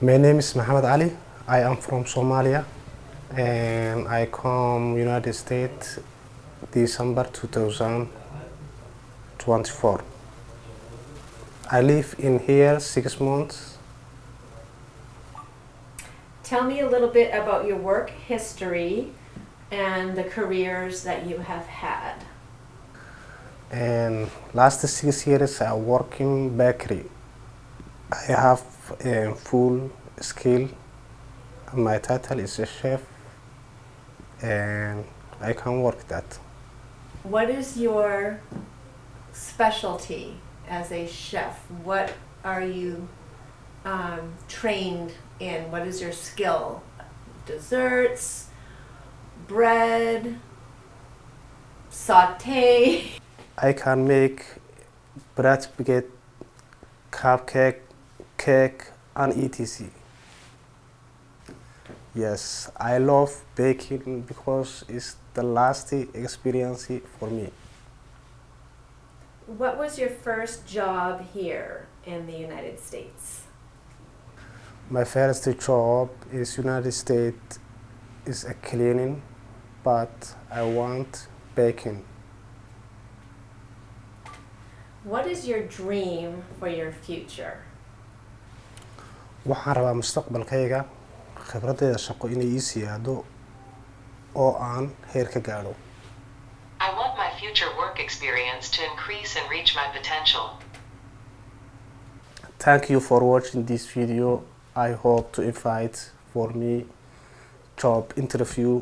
My name is Mohammed Ali. I am from Somalia and I come United States December 2024. I live in here 6 months. Tell me a little bit about your work history and the careers that you have had. And last 6 years I work in bakery. I have a full skill. My title is a chef and I can work that. What is your specialty as a chef? What are you trained in? What is your skill? Desserts, bread, saute? I can make bread, baguette, cupcake, cake, and etc. Yes, I love baking because it's the lasting experience for me. What was your first job here in the United States? My first job is United States is a cleaning, but I want baking. What is your dream for your future? Waxaan rabaa mustaqbalkayga khibradeyda shaqo inay ii siyaado oo aan heer ka gaadho. I want my future work experience to increase and reach my potential. Thank you for watching this video. I hope to invite for me job interview